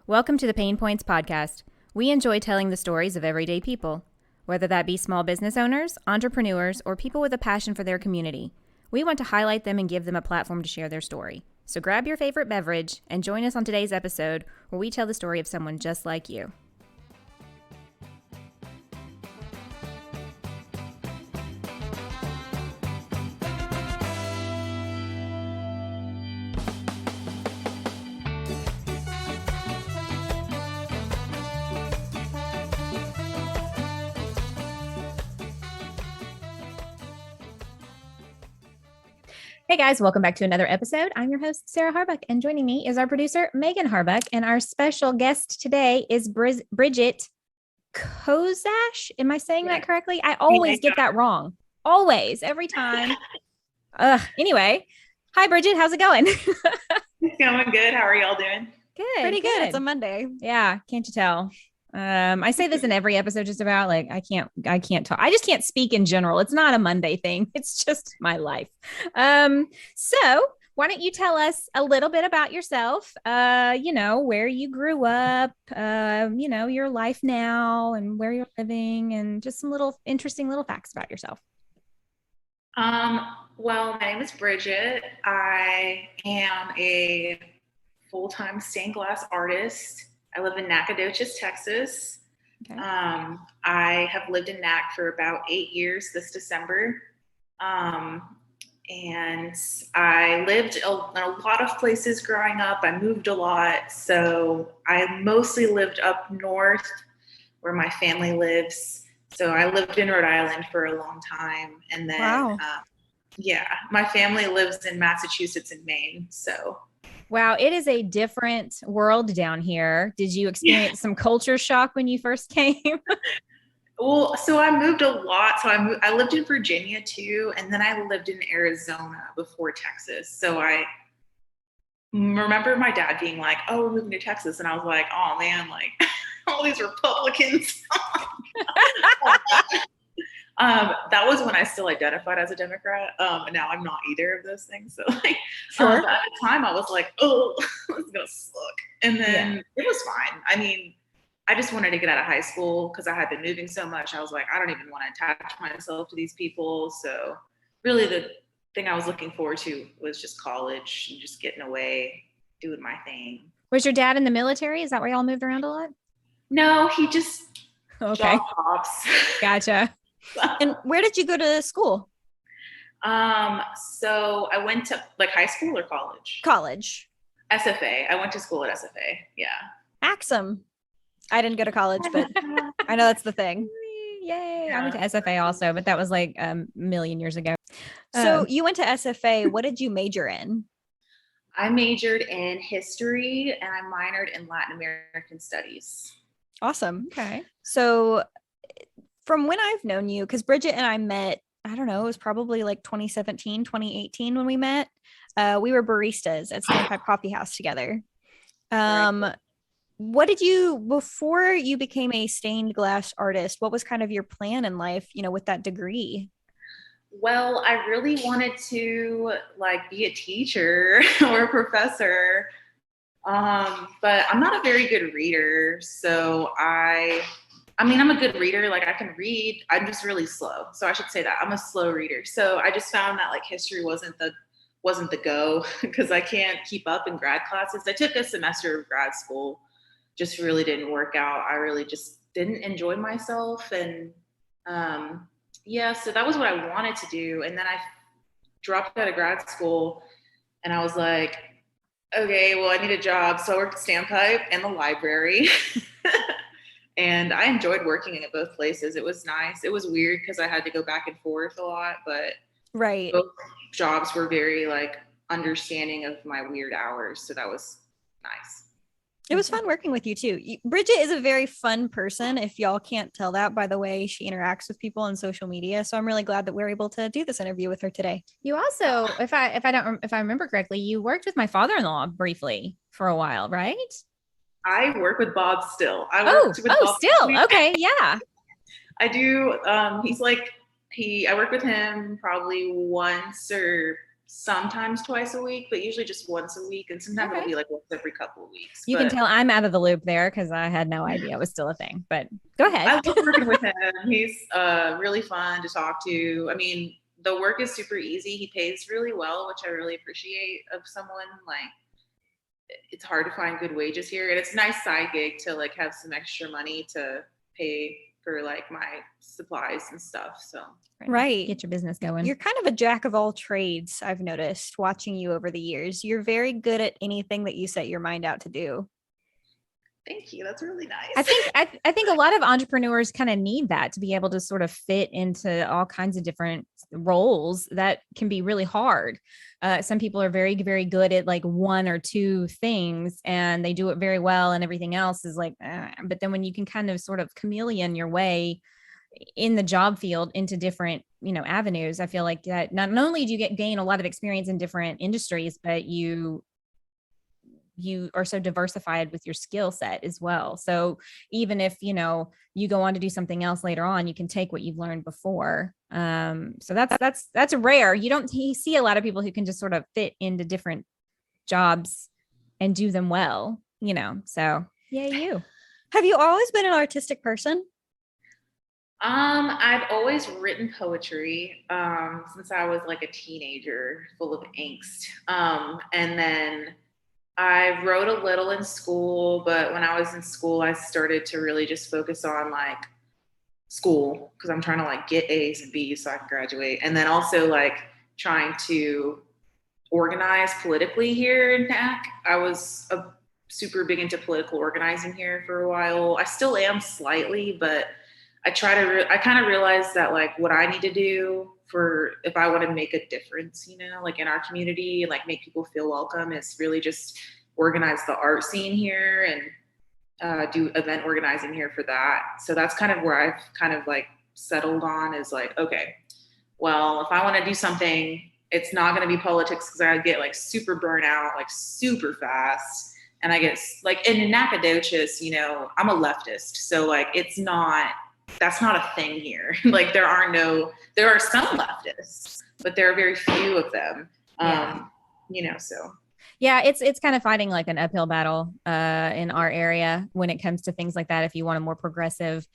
Welcome to the PaynePoints Podcast. We enjoy telling the stories of everyday people, whether that be small business owners, entrepreneurs, or people with a passion for their community. We want to highlight them and give them a platform to share their story. So grab your favorite beverage and join us on today's episode where we tell the story of someone just like you. Hey guys, welcome back to another episode. I'm your host, Sarah Harbuck, and joining me is our producer, Megan Harbuck, and our special guest today is Brigette Kozash. Am I saying that correctly? I always get that wrong. Always, every time. Anyway, hi Brigette, how's it going? It's going good. How are y'all doing? Good. Pretty good. It's a Monday. Yeah, can't you tell? I say this in every episode just about like, I can't talk. I just can't speak in general. It's not a Monday thing. It's just my life. So why don't you tell us a little bit about yourself, where you grew up, your life now and where you're living and just some little interesting little facts about yourself. Well, my name is Brigette. I am a full-time stained glass artist. I live in Nacogdoches, Texas. Okay. I have lived in Nac for about 8 years this December. And I lived in a lot of places growing up. I moved a lot. So I mostly lived up north where my family lives. So I lived in Rhode Island for a long time. And then, my family lives in Massachusetts and Maine. So wow, it is a different world down here. Did you experience some culture shock when you first came? Well, so I moved a lot. So I lived in Virginia too, and then I lived in Arizona before Texas. So I remember my dad being like, "Oh, we're moving to Texas," and I was like, "Oh man, like all these Republicans." That was when I still identified as a Democrat. And now I'm not either of those things. So at the time I was like, oh, it's gonna suck. And then it was fine. I mean, I just wanted to get out of high school because I had been moving so much. I was like, I don't even want to attach myself to these people. So really the thing I was looking forward to was just college and just getting away, doing my thing. Was your dad in the military? Is that why y'all moved around a lot? No, he just job hops. Gotcha. And where did you go to school? So I went to high school or college? College. SFA. I went to school at SFA. Yeah. Axum. I didn't go to college, but I know that's the thing. Yay. Yeah. I went to SFA also, but that was like a million years ago. So you went to SFA. What did you major in? I majored in history and I minored in Latin American studies. Awesome. Okay. So from when I've known you, because Brigette and I met, I don't know, it was probably like 2017, 2018 when we met. We were baristas at Zine Party Coffee House together. What did you, before you became a stained glass artist, what was kind of your plan in life, with that degree? Well, I really wanted to be a teacher or a professor. But I'm not a very good reader. So I'm a good reader. I can read. I'm just really slow. So I should say that I'm a slow reader. So I just found that history wasn't the go because I can't keep up in grad classes. I took a semester of grad school, just really didn't work out. I really just didn't enjoy myself. And so that was what I wanted to do. And then I dropped out of grad school and I was like, okay, well, I need a job. So I worked at Standpipe and the library. And I enjoyed working at both places. It was nice. It was weird because I had to go back and forth a lot, but both jobs were very understanding of my weird hours. So that was nice. It was fun working with you too. Brigette is a very fun person. If y'all can't tell that by the way she interacts with people on social media. So I'm really glad that we're able to do this interview with her today. You also, if I remember correctly, you worked with my father-in-law briefly for a while, right? I work with Bob still. I Okay. Yeah. I do. I work with him probably once or sometimes twice a week, but usually just once a week. And sometimes it'll be like once every couple of weeks. You can tell I'm out of the loop there because I had no idea it was still a thing, but go ahead. I love working with him. He's really fun to talk to. I mean, the work is super easy. He pays really well, which I really appreciate of someone. Like, it's hard to find good wages here. And it's a nice side gig to like have some extra money to pay for like my supplies and stuff. So right, get your business going. You're kind of a jack of all trades. I've noticed watching you over the years. You're very good at anything that you set your mind out to do. Thank you. That's really nice. I think a lot of entrepreneurs kind of need that to be able to sort of fit into all kinds of different roles that can be really hard. Some people are very, very good at like one or two things and they do it very well and everything else is like, but then when you can kind of sort of chameleon your way in the job field into different, avenues, I feel like that not only do you gain a lot of experience in different industries, but you are so diversified with your skill set as well. So even if, you go on to do something else later on, you can take what you've learned before. So that's rare. You see a lot of people who can just sort of fit into different jobs and do them well, so yay you. Have you always been an artistic person? I've always written poetry, since I was like a teenager full of angst. And then I wrote a little in school, but when I was in school, I started to really just focus on like school because I'm trying to like get A's and B's so I can graduate. And then also like trying to organize politically here in NAC. I was super big into political organizing here for a while. I still am slightly, but I I kind of realized that like what I need to do for if I want to make a difference, like in our community, like make people feel welcome, is really just organize the art scene here and do event organizing here for that. So that's kind of where I've kind of like settled on is like, okay, well, if I want to do something, it's not going to be politics because I get like super burnout, like super fast. And I get like, and in Nacogdoches, I'm a leftist. So like, that's not a thing here. Like there are some leftists, but there are very few of them. So. Yeah, it's kind of fighting like an uphill battle in our area when it comes to things like that. If you want a more progressive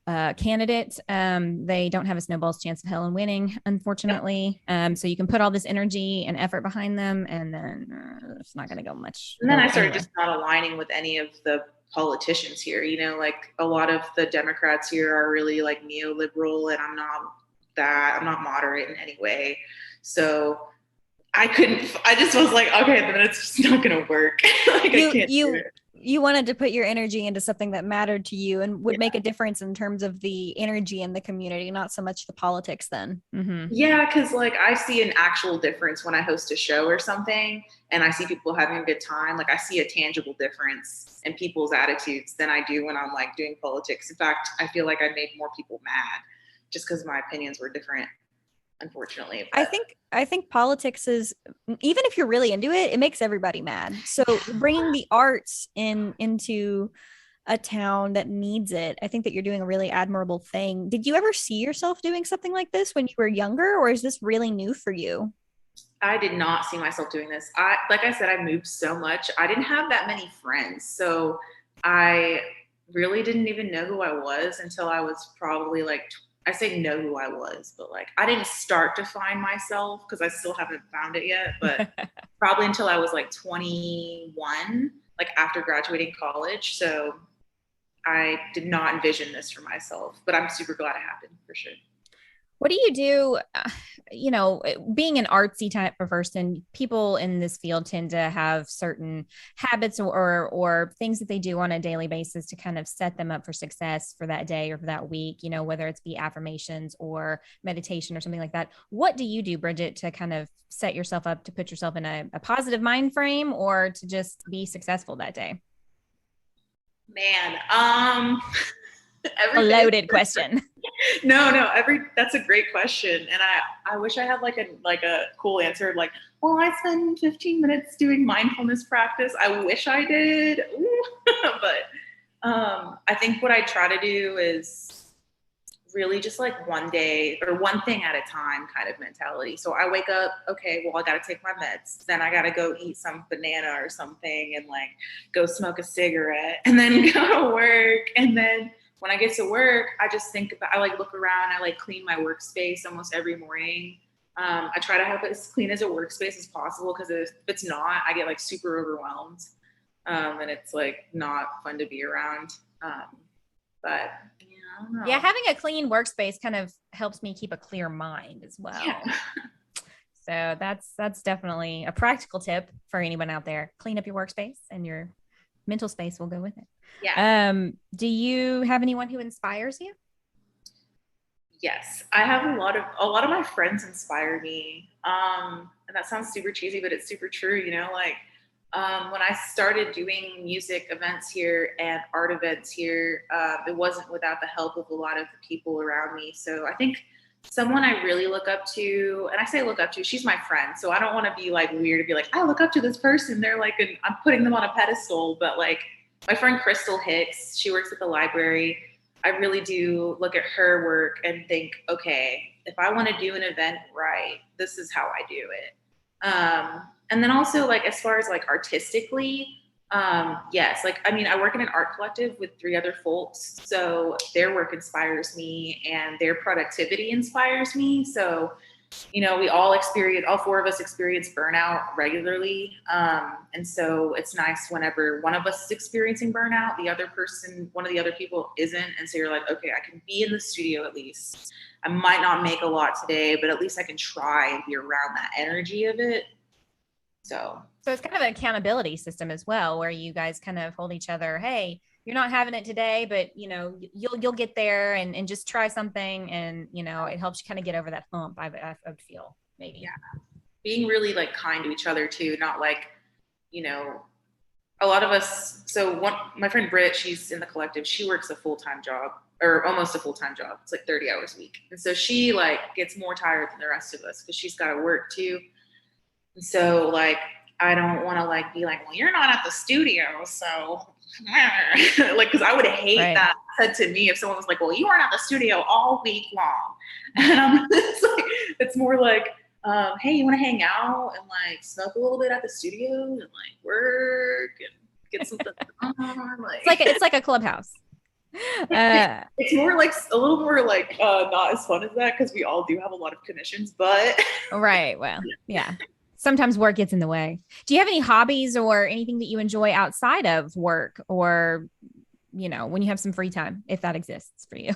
candidate, they don't have a snowball's chance of hell in winning, unfortunately. Yep. So you can put all this energy and effort behind them, and then it's not going to go much. And then I started just not aligning with any of the politicians here. like a lot of the Democrats here are really like neoliberal, and I'm not moderate in any way. So I just was like, okay, then it's just not going to work. Like I can't do it. You wanted to put your energy into something that mattered to you and would make a difference in terms of the energy in the community, not so much the politics then. Mm-hmm. Yeah, because like I see an actual difference when I host a show or something and I see people having a good time. Like I see a tangible difference in people's attitudes than I do when I'm like doing politics. In fact, I feel like I made more people mad just because my opinions were different, unfortunately. But I think politics is, even if you're really into it, it makes everybody mad. So bringing the arts into a town that needs it, I think that you're doing a really admirable thing. Did you ever see yourself doing something like this when you were younger, or is this really new for you? I did not see myself doing this. Like I said, I moved so much. I didn't have that many friends. So I really didn't even know who I was until I was probably like I say know who I was, but like I didn't start to find myself because I still haven't found it yet, but probably until I was like 21, like after graduating college. So I did not envision this for myself, but I'm super glad it happened for sure. What do you do? Being an artsy type of person, people in this field tend to have certain habits or things that they do on a daily basis to kind of set them up for success for that day or for that week, whether it's be affirmations or meditation or something like that. What do you do, Brigette, to kind of set yourself up to put yourself in a positive mind frame or to just be successful that day? Man, a loaded question. No, that's a great question. And I wish I had like a cool answer. Like, well, I spend 15 minutes doing mindfulness practice. I wish I did. But I think what I try to do is really just like one day or one thing at a time kind of mentality. So I wake up, okay, well, I got to take my meds. Then I got to go eat some banana or something and like go smoke a cigarette and then go to work. And then when I get to work, I just think about, I like look around, I like clean my workspace almost every morning. I try to have it as clean as a workspace as possible, because if it's not, I get like super overwhelmed. And it's like not fun to be around. But yeah, I don't know. Yeah, having a clean workspace kind of helps me keep a clear mind as well. Yeah. So that's definitely a practical tip for anyone out there. Clean up your workspace and your mental space will go with it. Yeah. Do you have anyone who inspires you? Yes, I have a lot of my friends inspire me. And that sounds super cheesy, but it's super true. You know, like when I started doing music events here and art events here, it wasn't without the help of a lot of the people around me. So I think someone I really look up to, and I say look up to, she's my friend. So I don't want to be like weird to be like, I look up to this person. They're like, I'm putting them on a pedestal. But like my friend Crystal Hicks, she works at the library. I really do look at her work and think, okay, if I want to do an event right, this is how I do it. And then also like, as far as like artistically, yes, like, I mean, I work in an art collective with 3 other folks. So their work inspires me and their productivity inspires me. So, you know, all 4 of us experience burnout regularly. And so it's nice whenever one of us is experiencing burnout, one of the other people isn't. And so you're like, okay, I can be in the studio at least. I might not make a lot today, but at least I can try and be around that energy of it. So it's kind of an accountability system as well, where you guys kind of hold each other. Hey, you're not having it today, but you know, you'll get there and just try something. And, you know, it helps you kind of get over that hump. I would feel maybe. Yeah. Being really like kind to each other too. Not like, you know, a lot of us. So my friend Britt, she's in the collective. She works a full-time job, or almost a full-time job. It's like 30 hours a week. And so she like gets more tired than the rest of us because she's got to work too. And so like, I don't want to like be like, well, you're not at the studio, so like, because I would hate that said to me if someone was like, well, you weren't at the studio all week long. And it's more like, hey, you want to hang out and like smoke a little bit at the studio and like work and get something on. Like, it's like a clubhouse. It's more like a little more like not as fun as that, because we all do have a lot of commissions, but right. Well, yeah. Sometimes work gets in the way. Do you have any hobbies or anything that you enjoy outside of work, or, you know, when you have some free time, if that exists for you?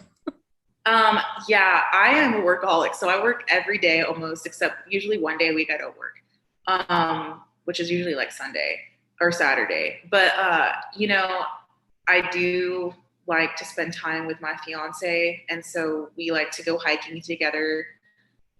Yeah, I am a workaholic. So I work every day almost, except usually one day a week I don't work, which is usually like Sunday or Saturday. But, you know, I do like to spend time with my fiance. And so we like to go hiking together.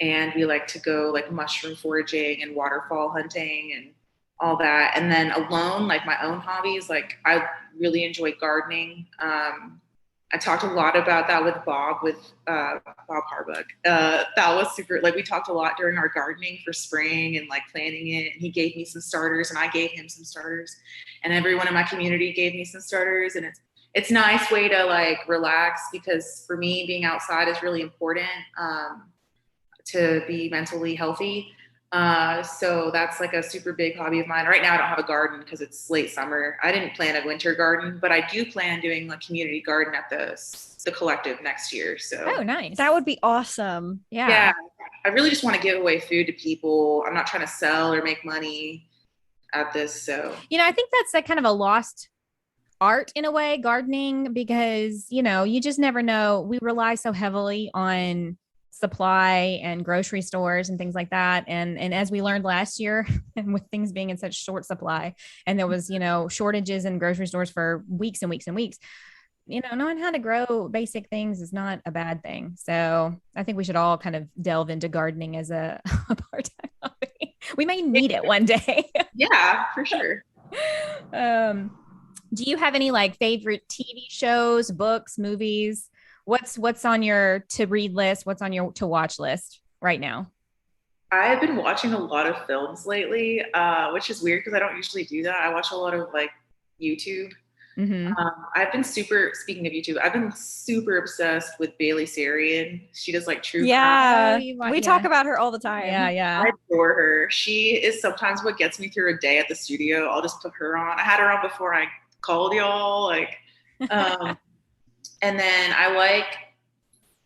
And we like to go like mushroom foraging and waterfall hunting and all that. And then alone, like my own hobbies, like I really enjoy gardening. I talked a lot about that with Bob Harbuck. That was super, like we talked a lot during our gardening for spring and like planning it. And he gave me some starters and I gave him some starters. And everyone in my community gave me some starters. And it's a nice way to like relax, because for me, being outside is really important. To be mentally healthy. So that's like a super big hobby of mine. Right now I don't have a garden because it's late summer. I didn't plan a winter garden, but I do plan doing like community garden at the collective next year. So oh, nice. That would be awesome. Yeah. I really just want to give away food to people. I'm not trying to sell or make money at this. So, you know, I think that's like kind of a lost art in a way, gardening, because, you know, you just never know. We rely so heavily on supply and grocery stores and things like that. And as we learned last year, and with things being in such short supply, and there was, you know, shortages in grocery stores for weeks and weeks and weeks, you know, knowing how to grow basic things is not a bad thing. So I think we should all kind of delve into gardening as a part-time hobby. We may need it one day. Yeah, for sure. Do you have any like favorite TV shows, books, movies? What's on your to read list? What's on your to watch list right now? I've been watching a lot of films lately, which is weird because I don't usually do that. I watch a lot of like YouTube. Mm-hmm. Speaking of YouTube, I've been super obsessed with Bailey Sarian. She does like true crime. Yeah. Oh, We talk about her all the time. Yeah. I adore her. She is sometimes what gets me through a day at the studio. I'll just put her on. I had her on before I called y'all. Like, and then I like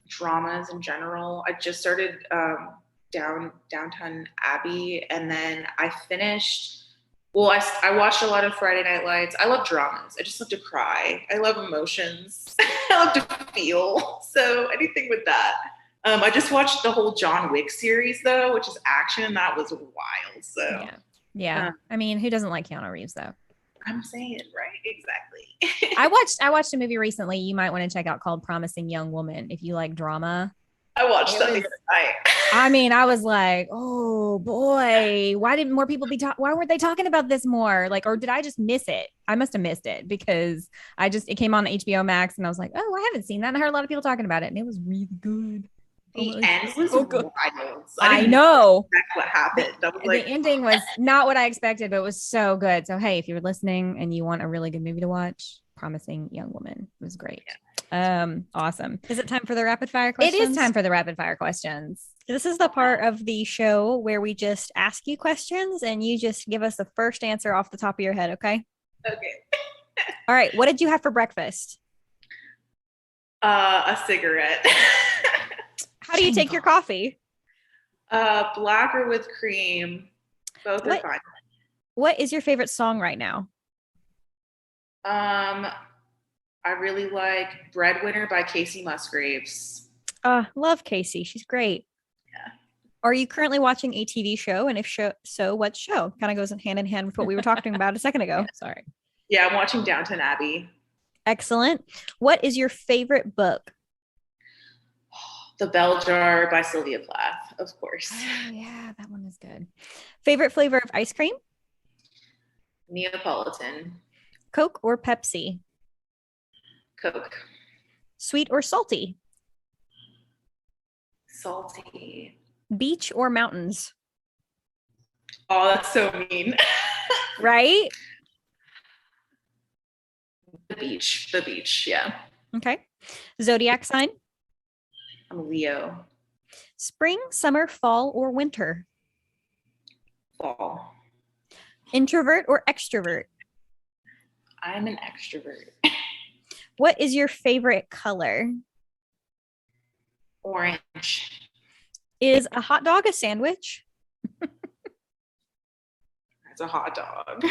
dramas in general. I just started Downton Abbey, and then I finished. Well, I watched a lot of Friday Night Lights. I love dramas. I just love to cry. I love emotions. I love to feel. So anything with that. I just watched the whole John Wick series though, which is action. That was wild. So yeah. I mean, who doesn't like Keanu Reeves though? I'm saying, right? Exactly. I watched a movie recently you might want to check out called Promising Young Woman if you like drama. I watched that the other night. I mean, I was like, oh boy, why didn't more people why weren't they talking about this more? Like, or did I just miss it? I must have missed it because it came on HBO Max and I was like, oh, I haven't seen that. And I heard a lot of people talking about it and it was really good. The end was good. wild. I know. That's what happened. I was like, the ending was not what I expected, but it was so good. So, hey, if you were listening and you want a really good movie to watch, Promising Young Woman was great. Awesome. Is it time for the rapid fire questions? It is time for the rapid fire questions. This is the part of the show where we just ask you questions and you just give us the first answer off the top of your head. Okay. Okay. All right. What did you have for breakfast? A cigarette. How do you take your coffee? Black or with cream. Both are fine. What is your favorite song right now? I really like Breadwinner by Casey Musgraves. Love Casey. She's great. Yeah. Are you currently watching a TV show? And if so, what show? Kind of goes hand in hand with what we were talking about a second ago. Sorry. Yeah, I'm watching Downton Abbey. Excellent. What is your favorite book? The Bell Jar by Sylvia Plath, of course. Oh, yeah, that one is good. Favorite flavor of ice cream? Neapolitan. Coke or Pepsi? Coke. Sweet or salty? Salty. Beach or mountains? Oh, that's so mean. Right? The beach, yeah. Okay. Zodiac sign? I'm a Leo. Spring, summer, fall, or winter? Fall. Introvert or extrovert? I'm an extrovert. What is your favorite color? Orange. Is a hot dog a sandwich? It's a hot dog.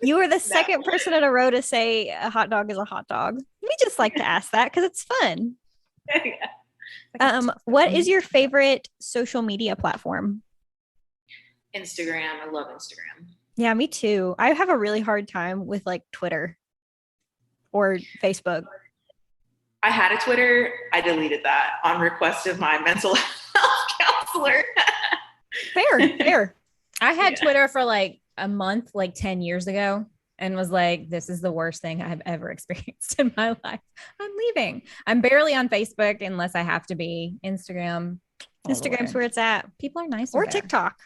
You are the second person in a row to say a hot dog is a hot dog. We just like to ask that because it's fun. Yeah. What is your favorite social media platform? Instagram. I love Instagram. Yeah, me too. I have a really hard time with like Twitter or Facebook. I had a Twitter. I deleted that on request of my mental health counselor. Fair. I had Twitter for like a month, like 10 years ago, and was like, this is the worst thing I've ever experienced in my life. I'm leaving. I'm barely on Facebook unless I have to be. Instagram's where it's at. People are nice. Or TikTok.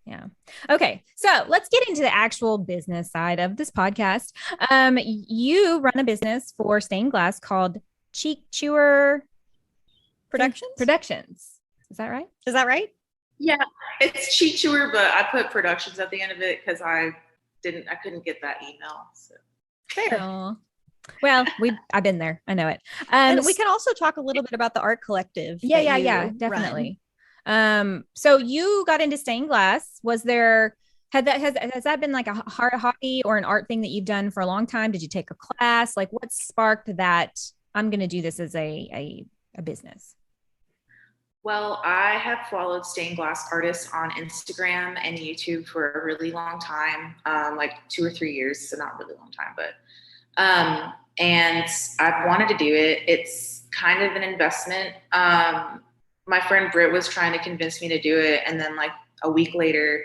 Yeah. Okay. So let's get into the actual business side of this podcast. You run a business for stained glass called Cheek Chewer Productions. Is that right? Yeah, it's Cheek Chewer, but I put productions at the end of it because I couldn't get that email. So. Fair. Oh. Well, I've been there. I know it. And we can also talk a little bit about the art collective. Yeah, definitely. So you got into stained glass. Has that been like a hobby or an art thing that you've done for a long time? Did you take a class? Like what sparked that I'm going to do this as a business? Well, I have followed stained glass artists on Instagram and YouTube for a really long time, like 2 or 3 years. So not really long time, but, and I've wanted to do it. It's kind of an investment. My friend Britt was trying to convince me to do it. And then like a week later,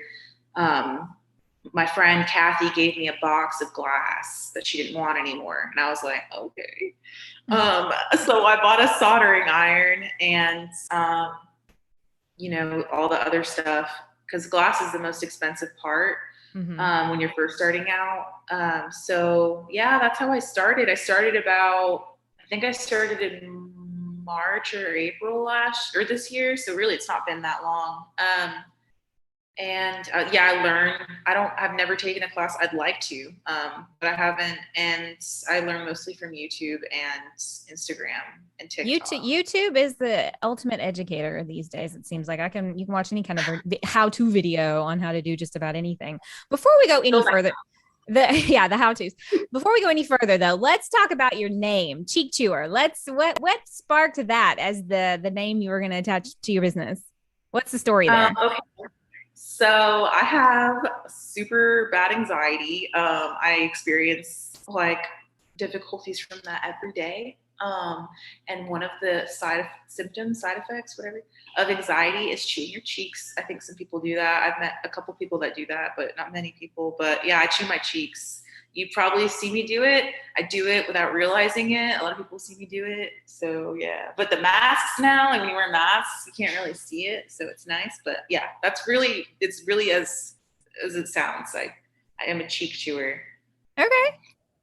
my friend Kathy gave me a box of glass that she didn't want anymore. And I was like, okay. So I bought a soldering iron and, all the other stuff, because glass is the most expensive part. Mm-hmm. when you're first starting out. So yeah, that's how I started. I started in March or April this year. So really it's not been that long. I learned, I've never taken a class. I'd like to, but I haven't. And I learn mostly from YouTube and Instagram and TikTok. YouTube is the ultimate educator these days. It seems like you can watch any kind of how-to video on how to do just about anything. Before we go any further, the how-tos. Before we go any further though, let's talk about your name, Cheek Chewer. What sparked that as the name you were going to attach to your business? What's the story there? Okay. So I have super bad anxiety. I experience like difficulties from that every day. And one of the side effects, whatever, of anxiety is chewing your cheeks. I think some people do that. I've met a couple people that do that, but not many people. But yeah, I chew my cheeks. You probably see me do it. I do it without realizing it. A lot of people see me do it. So yeah, but the masks now, like when you wear masks, you can't really see it. So it's nice. But yeah, it's really as it sounds. I am a cheek chewer. Okay.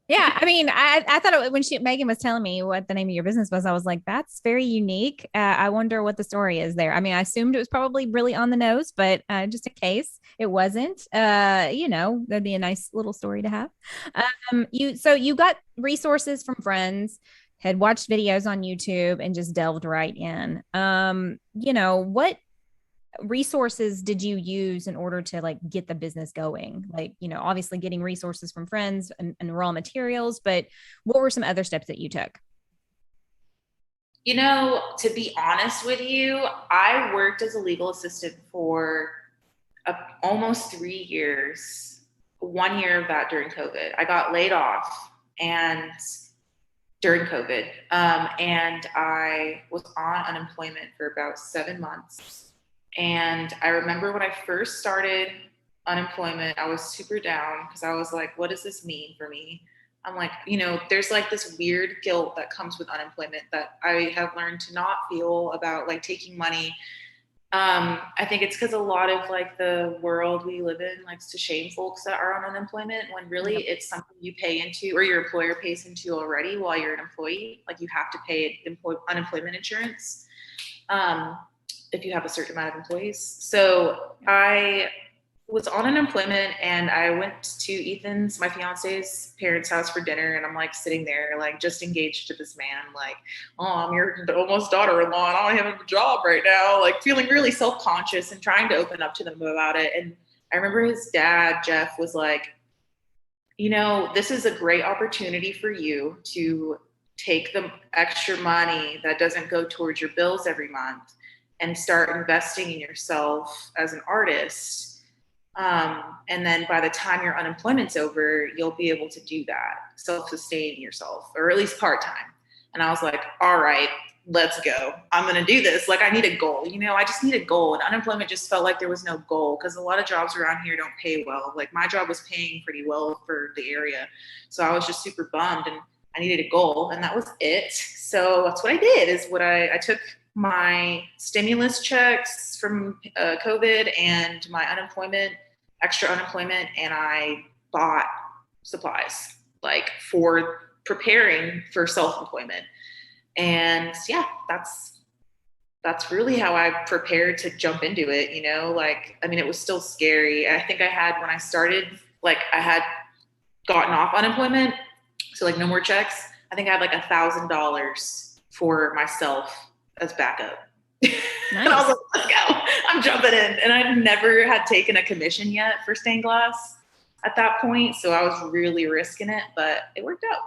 Yeah, I mean, I thought when Megan was telling me what the name of your business was, I was like, that's very unique. I wonder what the story is there. I mean, I assumed it was probably really on the nose, but just in case it wasn't, that'd be a nice little story to have. You got resources from friends, had watched videos on YouTube, and just delved right in. What resources did you use in order to like get the business going? Like, obviously getting resources from friends and raw materials, but what were some other steps that you took? To be honest with you, I worked as a legal assistant for almost 3 years. 1 year of that during COVID. I got laid off during COVID. And I was on unemployment for about 7 months. And I remember when I first started unemployment, I was super down because I was like, what does this mean for me? I'm like, there's like this weird guilt that comes with unemployment that I have learned to not feel about like taking money. I think it's because a lot of like the world we live in likes to shame folks that are on unemployment when really it's something you pay into or your employer pays into already while you're an employee. Like you have to pay unemployment insurance. If you have a certain amount of employees. So I was on unemployment and I went to my fiance's parents' house for dinner. And I'm like sitting there, like just engaged to this man, like, oh, I'm your almost daughter-in-law and I don't have a job right now. Like feeling really self-conscious and trying to open up to them about it. And I remember his dad, Jeff, was like, this is a great opportunity for you to take the extra money that doesn't go towards your bills every month and start investing in yourself as an artist. And then by the time your unemployment's over, you'll be able to do that, self-sustain yourself, or at least part-time. And I was like, all right, let's go. I'm going to do this. Like I need a goal, I just need a goal. And unemployment just felt like there was no goal because a lot of jobs around here don't pay well. Like my job was paying pretty well for the area. So I was just super bummed and I needed a goal and that was it. So that's what I did I took my stimulus checks from COVID and my extra unemployment, and I bought supplies like for preparing for self-employment. And yeah, that's really how I prepared to jump into it, it was still scary. I think when I started, like I had gotten off unemployment, so like no more checks. I think I had like $1,000 for myself as backup. Nice. And I was like, let's go. I'm jumping in. And I never had taken a commission yet for stained glass at that point. So I was really risking it, but it worked out.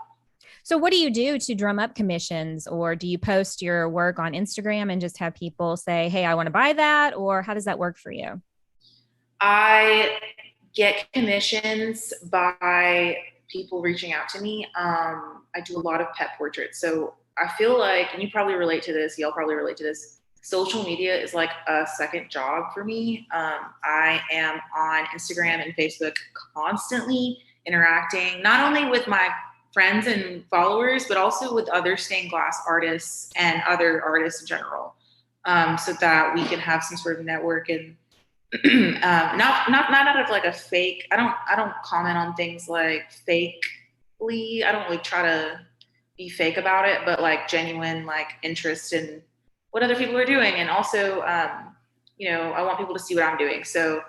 So what do you do to drum up commissions, or do you post your work on Instagram and just have people say, hey, I want to buy that? Or how does that work for you? I get commissions by people reaching out to me. I do a lot of pet portraits. So I feel like, and you probably relate to this, y'all probably relate to this, social media is like a second job for me. I am on Instagram and Facebook constantly interacting, not only with my friends and followers, but also with other stained glass artists and other artists in general, so that we can have some sort of network and Not out of like a fake. I don't comment on things like fakely. I don't really try to be fake about it, but like genuine like interest in what other people are doing. And also, I want people to see what I'm doing. So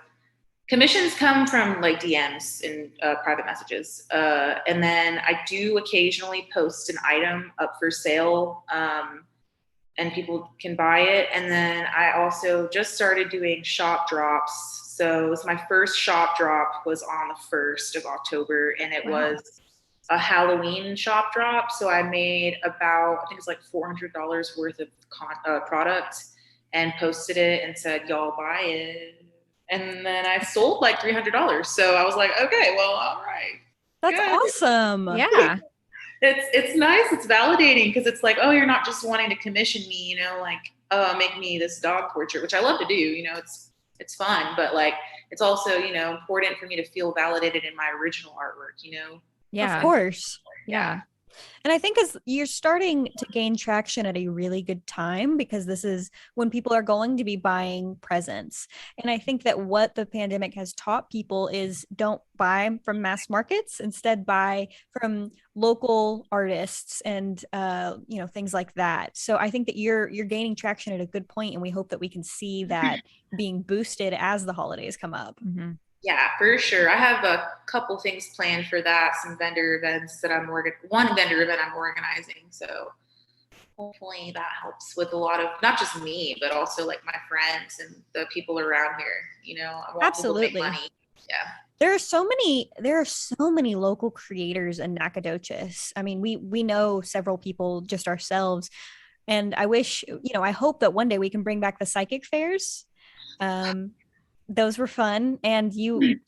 commissions come from like DMs and private messages. And then I do occasionally post an item up for sale, and people can buy it. And then I also just started doing shop drops. So it was my first shop drop was on the 1st of October, and it was a Halloween shop drop. So I made about, I think it's like $400 worth of product, and posted it and said, y'all buy it. And then I sold like $300. So I was like, okay, well, all right. That's awesome. Yeah. It's nice. It's validating because it's like, oh, you're not just wanting to commission me, like, oh, make me this dog portrait, which I love to do. It's fun, but like, it's also, important for me to feel validated in my original artwork, Yeah, of course. Yeah. And I think as you're starting to gain traction at a really good time, because this is when people are going to be buying presents. And I think that what the pandemic has taught people is don't buy from mass markets, instead buy from local artists and, things like that. So I think that you're gaining traction at a good point, and we hope that we can see that being boosted as the holidays come up. Mm-hmm. Yeah, for sure. I have a couple things planned for that. Some vendor events that one vendor event I'm organizing. So hopefully that helps with a lot of, not just me, but also like my friends and the people around here. I want Absolutely. people to make money. Yeah. There are so many local creators in Nacogdoches. I mean, we know several people just ourselves, and I wish, I hope that one day we can bring back the psychic fairs. Those were fun. And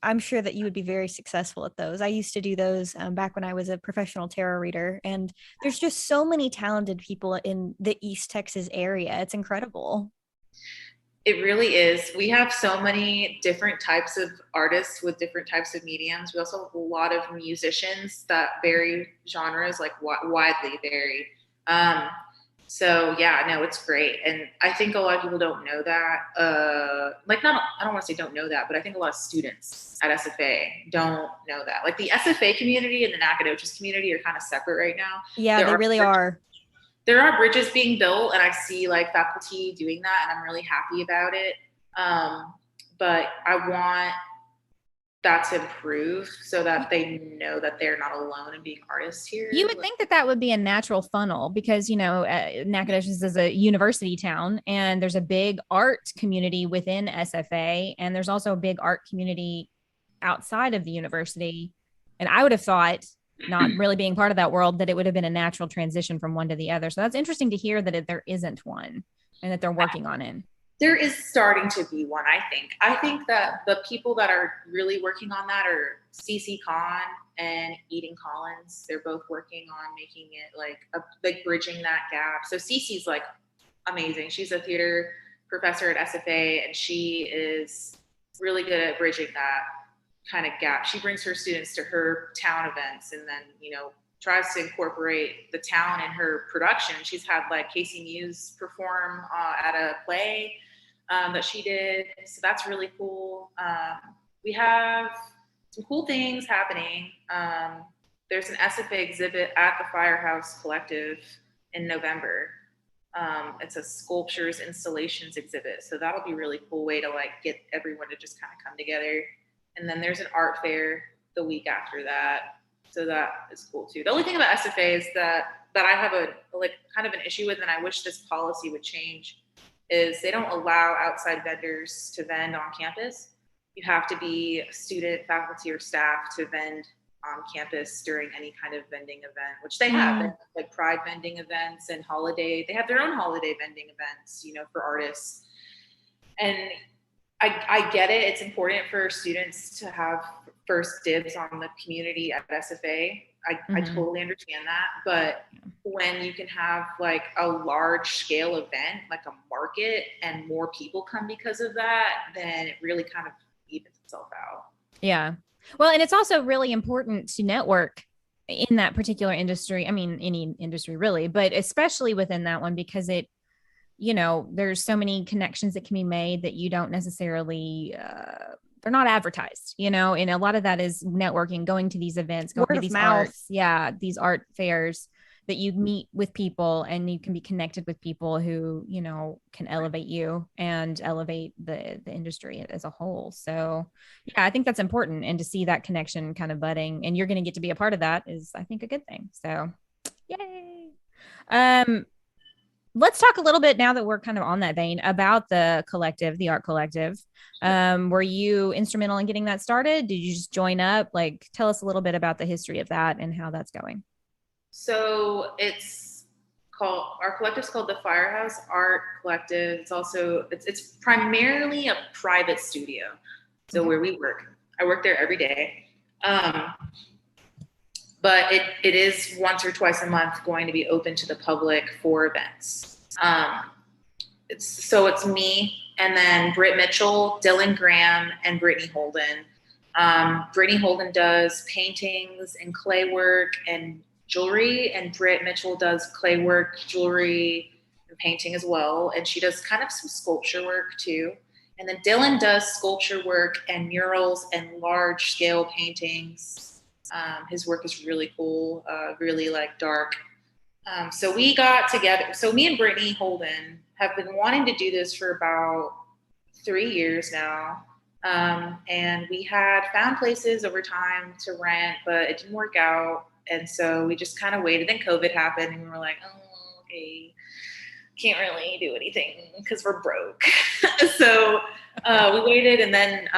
I'm sure that you would be very successful at those. I used to do those back when I was a professional tarot reader. And there's just so many talented people in the East Texas area. It's incredible. It really is. We have so many different types of artists with different types of mediums. We also have a lot of musicians that vary genres, like widely vary. So yeah, no, it's great. And I think a lot of people don't know that. I don't want to say don't know that, but I think a lot of students at SFA don't know that. Like the SFA community and the Nacogdoches community are kind of separate right now. Yeah, they really are. There are bridges being built, and I see like faculty doing that, and I'm really happy about it. But I want that to improve so that they know that they're not alone in being artists here. You would think that would be a natural funnel because, Nacogdoches is a university town, and there's a big art community within SFA. And there's also a big art community outside of the university. And I would have thought, not really being part of that world, that it would have been a natural transition from one to the other. So that's interesting to hear that there isn't one and that they're working on it. There is starting to be one, I think. I think that the people that are really working on that are Cece Kahn and Eden Collins. They're both working on making it like bridging that gap. So Cece's like amazing. She's a theater professor at SFA, and she is really good at bridging that kind of gap. She brings her students to her town events, and then, tries to incorporate the town in her production. She's had like Casey Muse perform at a play that she did. So that's really cool. We have some cool things happening. There's an SFA exhibit at the Firehouse Collective in November. It's a sculptures installations exhibit. So that'll be a really cool way to like get everyone to just kind of come together. And then there's an art fair the week after that. So that is cool too. The only thing about SFA is that I have a kind of an issue with, and I wish this policy would change, is they don't allow outside vendors to vend on campus. You have to be a student, faculty, or staff to vend on campus during any kind of vending event, which they have. They have like pride vending events and holiday. They have their own holiday vending events, for artists. And I get it. It's important for students to have first dibs on the community at SFA. I totally understand that. But when you can have like a large scale event, like a market, and more people come because of that, then it really kind of evens itself out. Yeah. Well, and it's also really important to network in that particular industry. I mean, any industry really, but especially within that one, because there's so many connections that can be made that you don't necessarily, they're not advertised, and a lot of that is networking, going to these events, going to these arts, these art fairs that you meet with people and you can be connected with people who, can elevate you and elevate the industry as a whole. So yeah, I think that's important. And to see that connection kind of budding and you're going to get to be a part of that is, I think, a good thing. So yay. Let's talk a little bit now that we're kind of on that vein about the collective, the art collective. Were you instrumental in getting that started? Did you just join up? Like, tell us a little bit about the history of that and how that's going. So our collective's called the Firehouse Art Collective. It's primarily a private studio. So where we work, I work there every day. But it is once or twice a month going to be open to the public for events. It's me and then Britt Mitchell, Dylan Graham, and Brittany Holden. Brittany Holden does paintings and clay work and jewelry, and Britt Mitchell does clay work, jewelry, and painting as well. And she does kind of some sculpture work too. And then Dylan does sculpture work and murals and large scale paintings. His work is really cool, really like dark. So we got together. So me and Brittany Holden have been wanting to do this for about 3 years now. And we had found places over time to rent, but it didn't work out. And so we just kind of waited. Then COVID happened and we were like, oh, okay, can't really do anything because we're broke. So we waited, and then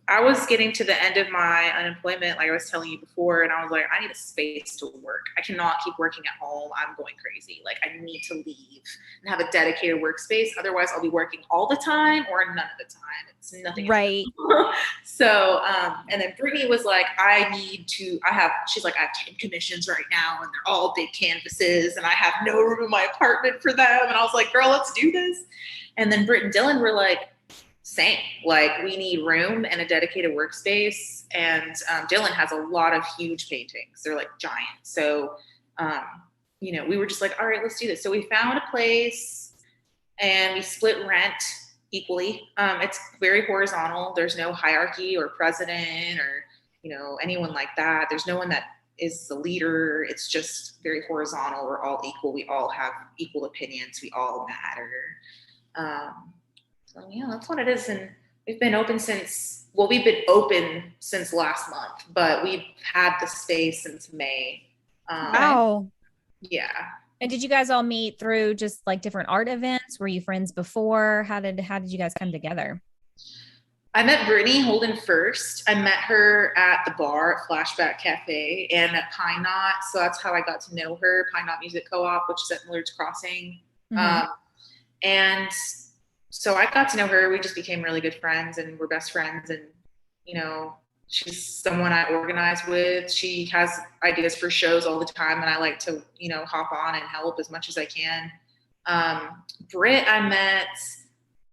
I was getting to the end of my unemployment, like I was telling you before, and I was like, I need a space to work. I cannot keep working at home. I'm going crazy. Like, I need to leave and have a dedicated workspace. Otherwise, I'll be working all the time or none of the time. It's nothing. Right. So, and then Brittany was like, she's like, I have 10 commissions right now, and they're all big canvases, and I have no room in my apartment for them. And I was like, girl, let's do this. And then Britt and Dylan were like, same, like we need room and a dedicated workspace. And Dylan has a lot of huge paintings. They're like giant. So, we were just like, all right, let's do this. So we found a place and we split rent equally. It's very horizontal. There's no hierarchy or president or, anyone like that. There's no one that is the leader. It's just very horizontal. We're all equal. We all have equal opinions. We all matter. So yeah, that's what it is. And we've been open since last month, but we've had the space since May. Wow. Yeah. And did you guys all meet through just like different art events? Were you friends before? How did you guys come together? I met Brittany Holden first. I met her at the bar at Flashback Cafe and at Pine Knot. So that's how I got to know her, Pine Knot Music Co-op, which is at Millard's Crossing. Mm-hmm. And so I got to know her. We just became really good friends and we're best friends. And, she's someone I organize with. She has ideas for shows all the time. And I like to, hop on and help as much as I can. Britt, I met,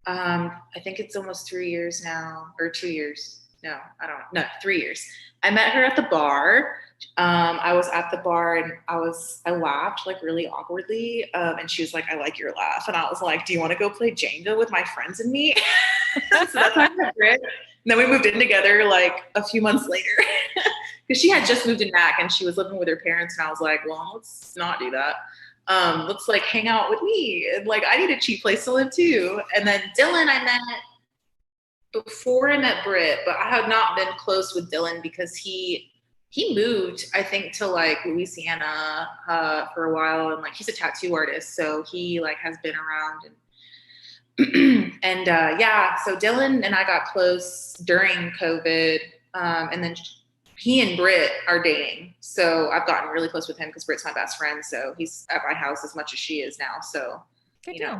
I think it's almost 3 years now, or 2 years. No, I don't know. No, 3 years. I met her at the bar. I was at the bar and I laughed like really awkwardly. And she was like, I like your laugh. And I was like, do you want to go play Jenga with my friends and me? So that's how I met Britt. And then we moved in together like a few months later because she had just moved to Nac and she was living with her parents. And I was like, well, let's not do that. Let's like hang out with me. And like, I need a cheap place to live too. And then Dylan, I met before I met Britt, but I had not been close with Dylan because he moved, I think, to like Louisiana for a while, and like he's a tattoo artist, so he like has been around and so Dylan and I got close during COVID, and then he and Britt are dating, so I've gotten really close with him because Britt's my best friend, so he's at my house as much as she is now. So Good yeah.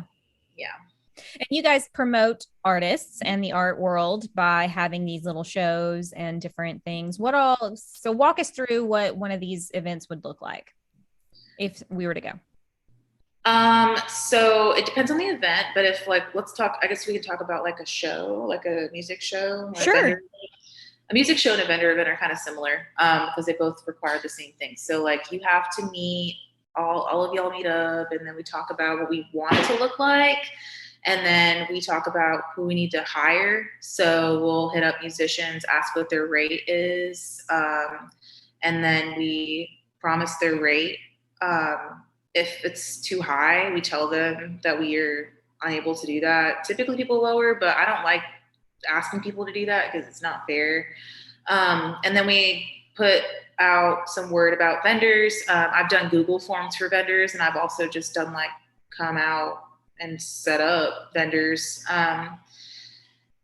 And you guys promote artists and the art world by having these little shows and different things. So walk us through what one of these events would look like if we were to go. So it depends on the event, but if like, I guess we can talk about like a show, like a music show. Sure. A music show and a vendor event are kind of similar, because they both require the same thing. So like you have to meet all of y'all meet up, and then we talk about what we want it to look like. And then we talk about who we need to hire. So we'll hit up musicians, ask what their rate is. And then we promise their rate. If it's too high, we tell them that we are unable to do that. Typically people lower, but I don't like asking people to do that because it's not fair. And then we put out some word about vendors. I've done Google Forms for vendors, and I've also just done like come out and set up vendors.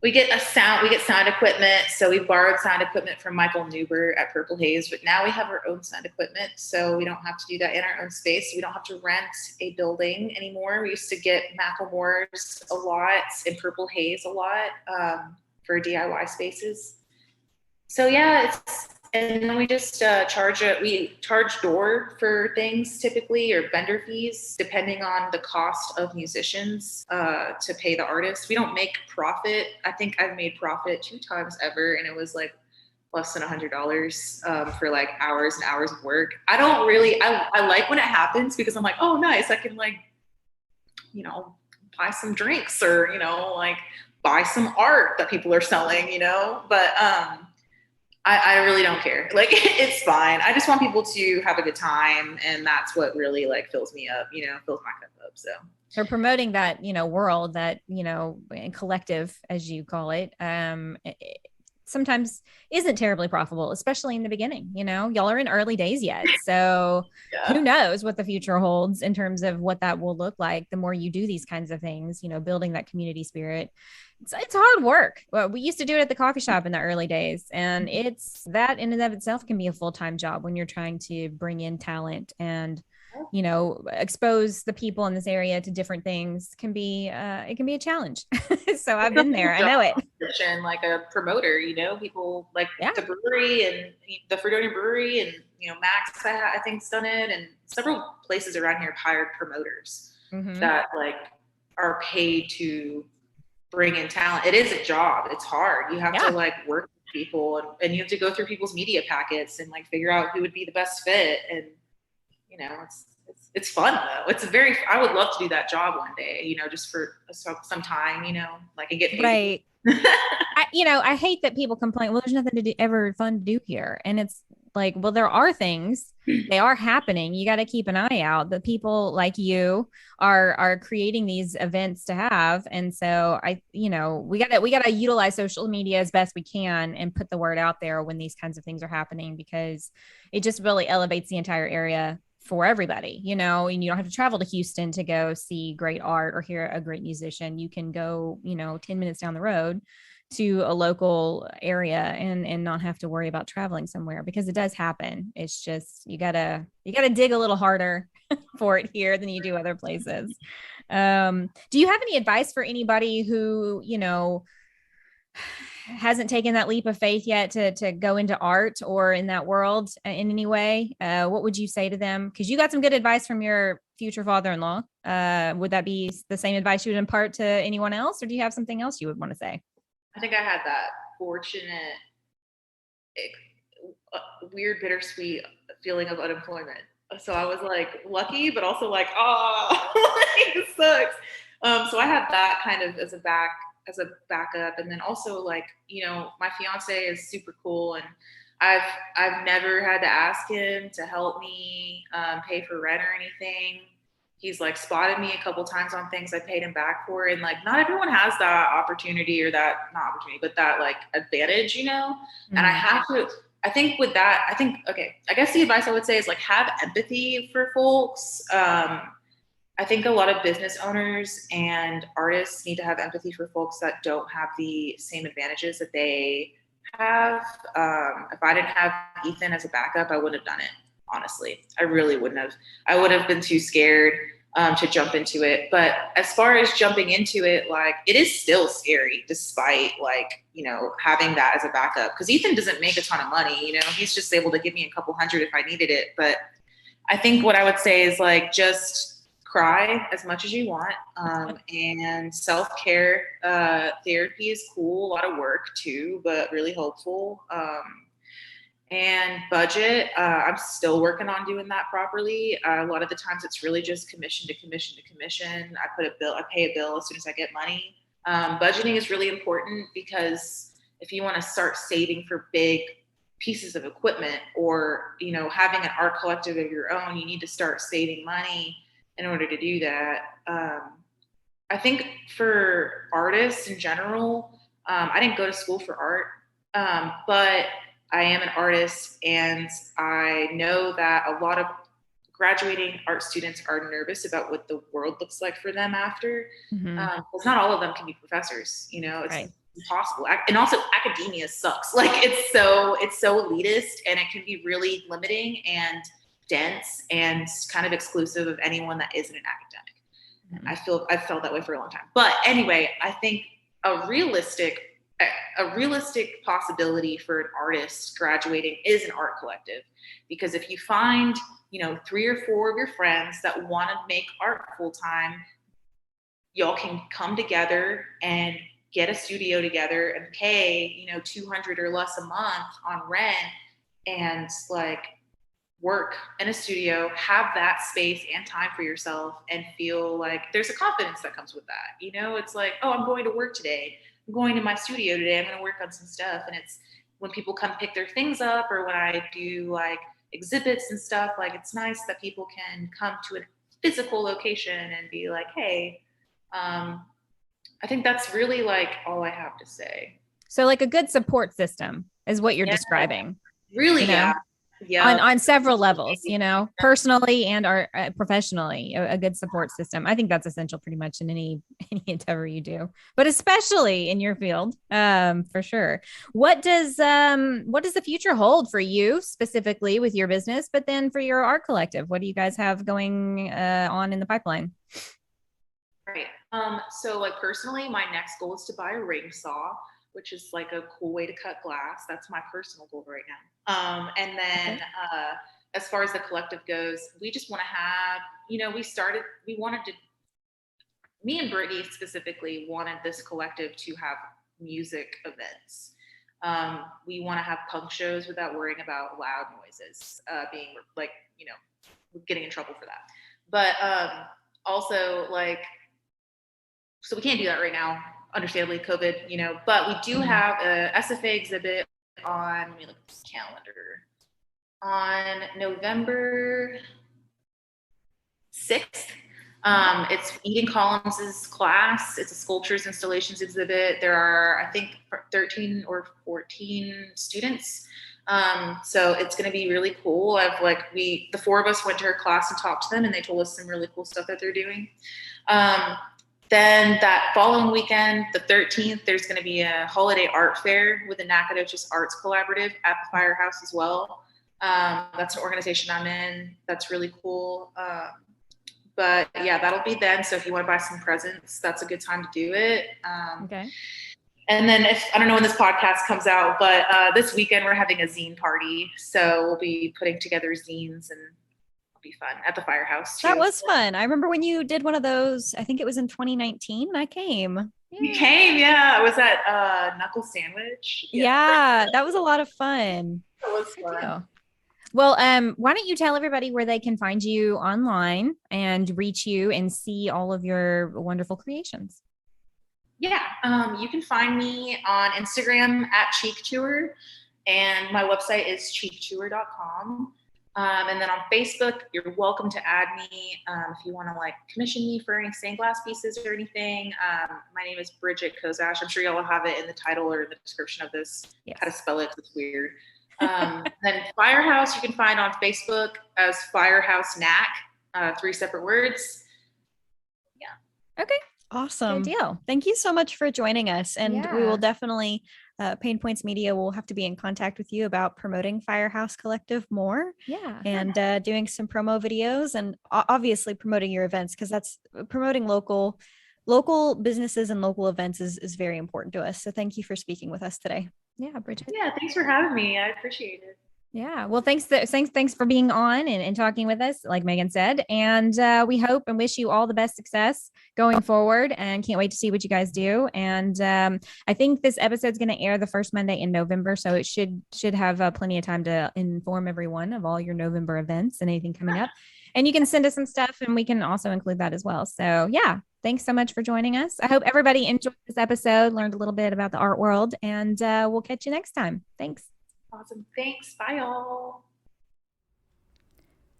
We get sound equipment. So we borrowed sound equipment from Michael Newber at Purple Haze, but now we have our own sound equipment. So we don't have to do that in our own space. We don't have to rent a building anymore. We used to get Macklemore's a lot and Purple Haze a lot for DIY spaces. So yeah, and then we just we charge door for things typically, or vendor fees, depending on the cost of musicians to pay the artists. We don't make profit. I think I've made profit 2 times ever, and it was like less than $100 for like hours and hours of work. I like when it happens because I'm like, oh, nice. I can like, buy some drinks or, like buy some art that people are selling, but I really don't care. Like, it's fine. I just want people to have a good time. And that's what really like fills me up, fills my cup up. So promoting that, world that, collective, as you call it, sometimes isn't terribly profitable, especially in the beginning. Y'all are in early days yet. So Who knows what the future holds in terms of what that will look like. The more you do these kinds of things, building that community spirit, it's hard work. Well, we used to do it at the coffee shop in the early days, and it's that in and of itself can be a full-time job when you're trying to bring in talent and, expose the people in this area to different things. It can be a challenge. So I've been there. I know it. Like a promoter, people like the brewery and the Fredonia Brewery and, Max, I think's done it. And several places around here have hired promoters that like are paid to bring in talent. It is a job. It's hard. You have to like work with people and you have to go through people's media packets and like figure out who would be the best fit. And, it's fun though. I would love to do that job one day, just for some time, like and get paid. Right. I hate that people complain, well, there's nothing ever fun to do here. And it's like, well, there are things, they are happening. You got to keep an eye out. The people like you are creating these events to have. And so we gotta utilize social media as best we can and put the word out there when these kinds of things are happening, because it just really elevates the entire area for everybody, and you don't have to travel to Houston to go see great art or hear a great musician. You can go, 10 minutes down the road to a local area and not have to worry about traveling somewhere, because it does happen. It's just, you gotta dig a little harder for it here than you do other places. Do you have any advice for anybody who, hasn't taken that leap of faith yet to go into art or in that world in any way? What would you say to them? Because you got some good advice from your future father-in-law. Would that be the same advice you would impart to anyone else, or do you have something else you would want to say? I think I had that fortunate, weird, bittersweet feeling of unemployment. So I was like lucky, but also like, it sucks. So I had that kind of as a backup. And then also like, my fiance is super cool, and I've never had to ask him to help me pay for rent or anything. He's like spotted me a couple times on things I paid him back for. And like, not everyone has that opportunity or that, not opportunity, but that like advantage, and I think with that, I guess the advice I would say is like, have empathy for folks. I think a lot of business owners and artists need to have empathy for folks that don't have the same advantages that they have. If I didn't have Ethan as a backup, I wouldn't have done it. Honestly, I really wouldn't have. I would have been too scared to jump into it. But as far as jumping into it, like, it is still scary despite like, having that as a backup, because Ethan doesn't make a ton of money. He's just able to give me a couple hundred if I needed it. But I think what I would say is like, just cry as much as you want. And self-care therapy is cool. A lot of work too, but really helpful. And budget, I'm still working on doing that properly. A lot of the times it's really just commission to commission to commission. I pay a bill as soon as I get money. Budgeting is really important because if you want to start saving for big pieces of equipment or, having an art collective of your own, you need to start saving money in order to do that. I think for artists in general, I didn't go to school for art, but I am an artist, and I know that a lot of graduating art students are nervous about what the world looks like for them after. Because not all of them can be professors, it's impossible. And also academia sucks. Like it's so elitist, and it can be really limiting and dense and kind of exclusive of anyone that isn't an academic. I've felt that way for a long time. But anyway, I think a realistic possibility for an artist graduating is an art collective, because if you find 3 or 4 of your friends that want to make art full time, y'all can come together and get a studio together and pay $200 or less a month on rent, and like work in a studio, have that space and time for yourself, and feel like there's a confidence that comes with that. It's like, oh, I'm going to work today. I'm going to my studio today. I'm going to work on some stuff. And it's when people come pick their things up, or when I do like exhibits and stuff, like it's nice that people can come to a physical location and be like, hey, I think that's really like all I have to say. So like a good support system is what you're describing. Really, yeah. On several levels, personally and professionally, a good support system. I think that's essential pretty much in any endeavor you do, but especially in your field, for sure. What does the future hold for you specifically with your business, but then for your art collective? What do you guys have going on in the pipeline? Right. So like personally, my next goal is to buy a ring saw, which is like a cool way to cut glass. That's my personal goal right now. And then as far as the collective goes, we just want to have, me and Brittany specifically wanted this collective to have music events. We want to have punk shows without worrying about loud noises, being like, getting in trouble for that. But also like, so we can't do that right now, understandably, COVID, but we do have a SFA exhibit on, let me look at this calendar, on November 6th. It's Eden Collins' class. It's a sculptures installations exhibit. There are, I think, 13 or 14 students. So it's going to be really cool. The 4 of us went to her class and talked to them, and they told us some really cool stuff that they're doing. Then that following weekend, the 13th, there's going to be a holiday art fair with the Nacogdoches Arts Collaborative at the Firehouse as well. That's an organization I'm in. That's really cool. But yeah, that'll be then. So if you want to buy some presents, that's a good time to do it. Okay. And then I don't know when this podcast comes out, but this weekend we're having a zine party. So we'll be putting together zines, and be fun at the Firehouse too. That was fun. I remember when you did one of those, I think it was in 2019. I came. You came, yeah. I was at Knuckle Sandwich. Yeah, that was a lot of fun. That was fun. Well, why don't you tell everybody where they can find you online and reach you and see all of your wonderful creations? Yeah, you can find me on Instagram at Cheek Tour, and my website is cheektour.com. And then on Facebook, you're welcome to add me if you want to like commission me for any stained glass pieces or anything. My name is Brigette Kozash. I'm sure y'all will have it in the title or the description of this. Yes. How to spell it, it's weird. Then Firehouse, you can find on Facebook as Firehouse Nac, 3 separate words. Yeah. Okay. Awesome. Good deal. Thank you so much for joining us. And we will definitely, PaynePoints Media will have to be in contact with you about promoting Firehouse Collective more. Yeah. And doing some promo videos, and obviously promoting your events, because that's promoting local businesses and local events is very important to us. So thank you for speaking with us today. Yeah, Brigette. Yeah, thanks for having me. I appreciate it. Yeah. Well, thanks for being on and talking with us, like Megan said. And we hope and wish you all the best success going forward, and can't wait to see what you guys do. And I think this episode's going to air the first Monday in November, so it should have plenty of time to inform everyone of all your November events and anything coming up. And you can send us some stuff, and we can also include that as well. So yeah, thanks so much for joining us. I hope everybody enjoyed this episode, learned a little bit about the art world, and we'll catch you next time. Thanks. Awesome. Thanks. Bye, y'all.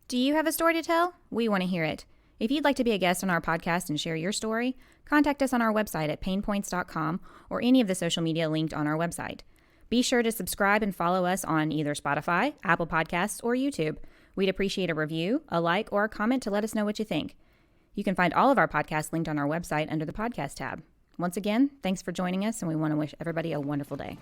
Do you have a story to tell? We want to hear it. If you'd like to be a guest on our podcast and share your story, contact us on our website at PaynePoints.com or any of the social media linked on our website. Be sure to subscribe and follow us on either Spotify, Apple Podcasts, or YouTube. We'd appreciate a review, a like, or a comment to let us know what you think. You can find all of our podcasts linked on our website under the podcast tab. Once again, thanks for joining us, and we want to wish everybody a wonderful day.